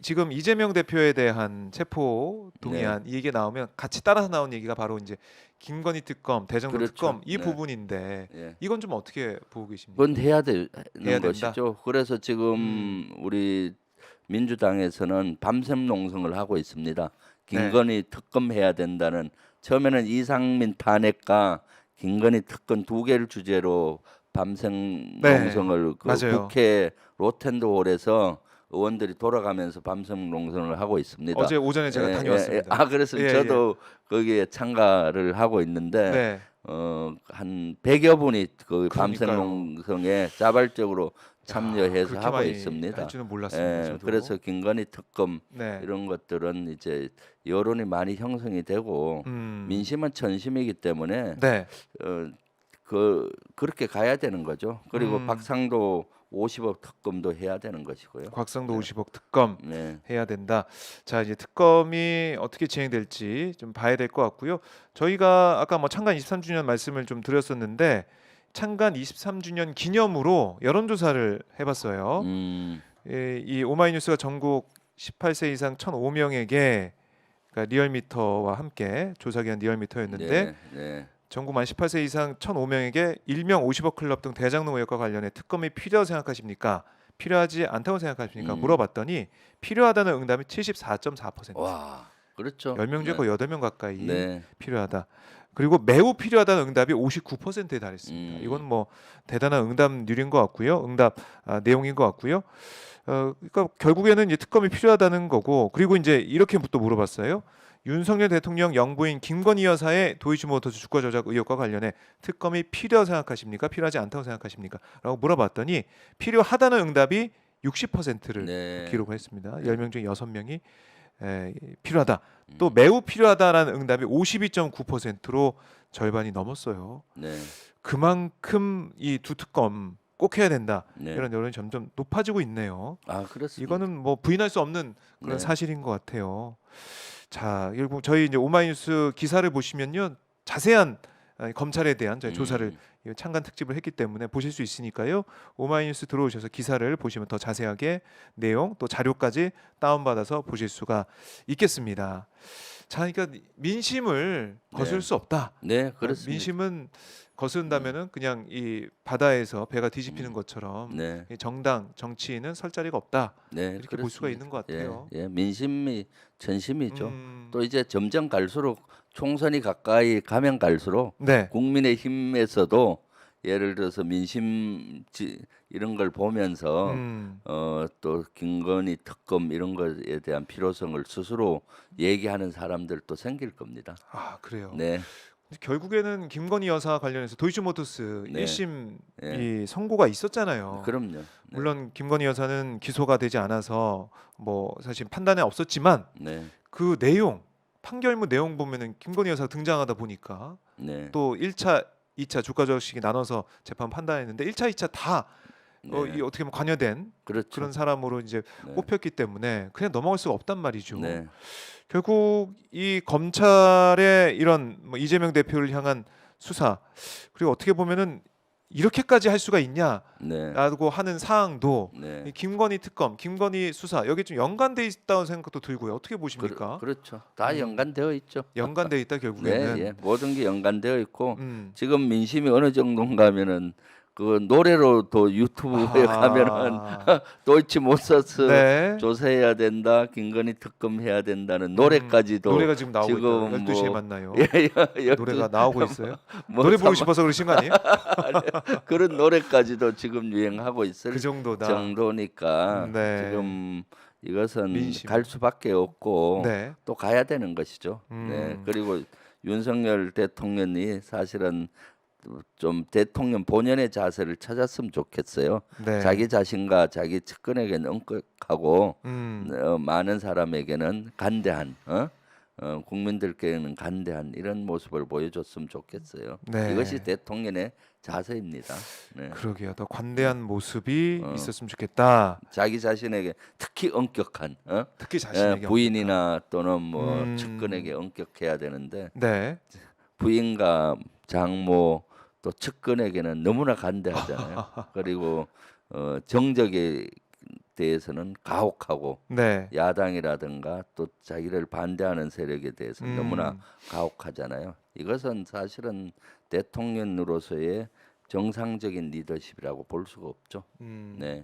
지금 이재명 대표에 대한 체포 네, 동의안 이 얘기 나오면 같이 따라서 나온 얘기가 바로 이제 김건희 특검, 대정부 그렇죠. 특검 이 네, 부분인데 예. 이건 좀 어떻게 보고 계십니까? 그건 해야 되는 해야 된다. 것이죠. 그래서 음, 지금 우리 민주당에서는 밤샘 농성을 하고 있습니다. 네, 김건희 특검 해야 된다는, 처음에는 이상민 탄핵과 김건희 특검 두 개를 주제로 밤샘 네, 농성을 그 맞아요. 국회 로텐도홀에서 의원들이 돌아가면서 밤샘 농성을 하고 있습니다. 어제 오전에 제가 다녀왔습니다. 아, 그렇습니다. 예, 예, 저도 거기에 참가를 하고 있는데 네, 한 100여 분이 그 밤샘 그러니까요. 농성에 자발적으로 야, 참여해서 그렇게 하고 많이 할 있습니다. 줄은 몰랐습니다. 저도. 그래서 김건희 특검 네, 이런 것들은 이제 여론이 많이 형성이 되고 음, 민심은 천심이기 때문에 네, 어, 그렇게 가야 되는 거죠. 그리고 음, 박상도 50억 특검도 해야 되는 것이고요. 곽상도 네, 50억 특검 네, 해야 된다. 자, 이제 특검이 어떻게 진행될지 좀 봐야 될 것 같고요. 저희가 아까 뭐 창간 23주년 말씀을 좀 드렸었는데 창간 23주년 기념으로 여론조사를 해봤어요. 음, 이 오마이뉴스가 전국 18세 이상 1,005명에게 그러니까 리얼미터와 함께 조사기한 리얼미터였는데 네, 네, 전국 만 18세 이상 1,005명에게 일명 50억 클럽 등 대장동 의혹과 관련해 특검이 필요하다고 생각하십니까? 필요하지 않다고 생각하십니까? 음, 물어봤더니 필요하다는 응답이 74.4%. 와, 그렇죠. 10명 중에 네, 거의 8명 가까이 네, 필요하다. 그리고 매우 필요하다는 응답이 59%에 달했습니다. 이건 음, 뭐 대단한 응답률인 것 같고요. 응답 내용인 것 같고요. 그러니까 결국에는 이제 특검이 필요하다는 거고, 그리고 이제 이렇게 또 물어봤어요. 윤석열 대통령 영부인 김건희 여사의 도이치모터스 주가 조작 의혹과 관련해 특검이 필요하다고 생각하십니까? 필요하지 않다고 생각하십니까? 라고 물어봤더니 필요하다는 응답이 60%를 네, 기록을 했습니다. 네, 10명 중에 6명이 필요하다. 또 음, 매우 필요하다라는 응답이 52.9%로 절반이 넘었어요. 네, 그만큼 이 두 특검 꼭 해야 된다. 네. 이런 여론이 점점 높아지고 있네요. 아, 그렇습니다. 이거는 뭐 부인할 수 없는 그런 네, 사실인 것 같아요. 자, 그리고 저희 이제 오마이뉴스 기사를 보시면요, 자세한 검찰에 대한 저희 조사를 음, 이 창간 특집을 했기 때문에 보실 수 있으니까요. 오마이뉴스 들어오셔서 기사를 보시면 더 자세하게 내용 또 자료까지 다운받아서 보실 수가 있겠습니다. 자, 그러니까 민심을 거스를 네, 수 없다. 네, 그렇습니다. 민심은 음, 거스른다면은 그냥 이 바다에서 배가 뒤집히는 음, 것처럼 네, 이 정당 정치인은 설 자리가 없다. 네, 이렇게 볼 수가 그렇습니다. 있는 것 예, 같아요. 예, 민심이 전심이죠. 음, 또 이제 점점 갈수록 총선이 가까이 가면 갈수록 네, 국민의힘에서도 예를 들어서 이런 걸 보면서 음, 또 김건희 특검 이런 것에 대한 필요성을 스스로 얘기하는 사람들도 생길 겁니다. 그래요. 네, 결국에는 김건희 여사 관련해서 도이치모터스 네, 1심 예, 이 선고가 있었잖아요. 그럼요. 네, 물론 김건희 여사는 기소가 되지 않아서 뭐 사실 판단에 없었지만 네, 그 내용 판결문 내용 보면은 김건희 여사 등장하다 보니까 네, 또 1차, 2차 주가 조작식이 나눠서 재판 판단했는데 1차, 2차 다 이 네, 어떻게 보면 관여된 그렇죠. 그런 사람으로 이제 네, 꼽혔기 때문에 그냥 넘어갈 수가 없단 말이죠. 네, 결국 이 검찰의 이런 뭐 이재명 대표를 향한 수사 그리고 어떻게 보면은 이렇게까지 할 수가 네, 있냐라고 하는 사항도 네. 이 김건희 특검, 김건희 수사 여기 좀 연관돼 있다는 생각도 들고요. 어떻게 보십니까? 그렇죠. 다 음, 연관되어 있죠. 연관돼 있다 네, 예. 결국에는. 모든 게 연관되어 있고 음. 지금 민심이 어느 정도인가 하면은 그 노래로도 유튜브에 가면은 아, 도이치모터스 네. 조사해야 된다, 김건희 특검해야 된다는 노래까지도 노래가 지금 나오고 있다고. 지금 12시에 뭐 만나요. 열두 노래가 나오고 있어요. 뭐 노래 부르고 삼 싶어서 그러신 거 아니에요? 그런 노래까지도 지금 유행하고 그 있을 정도다. 정도니까 네. 지금 이것은 갈 민심. 수밖에 없고 네. 또 가야 되는 것이죠. 네. 음. 그리고 윤석열 대통령이 사실은 좀 대통령 본연의 자세를 찾았으면 좋겠어요. 네. 자기 자신과 자기 측근에게는 엄격하고 음. 많은 사람에게는 간대한 국민들께는 간대한 이런 모습을 보여줬으면 좋겠어요. 이것이 네. 대통령의 자세입니다. 네. 그러게요. 더 네. 관대한 모습이 어, 있었으면 좋겠다. 자기 자신에게 특히 엄격한 특히 자신에게 엄격한. 부인이나 또는 뭐 측근에게 음. 엄격해야 되는데 네. 부인과 장모 또 측근에게는 너무나 간대하잖아요. 그리고 정적이 대해서는 가혹하고 네. 야당이라든가 또 자기를 반대하는 세력에 대해서 는 너무나 음. 가혹하잖아요. 이것은 사실은 대통령으로서의 정상적인 리더십이라고 볼 수가 없죠. 네.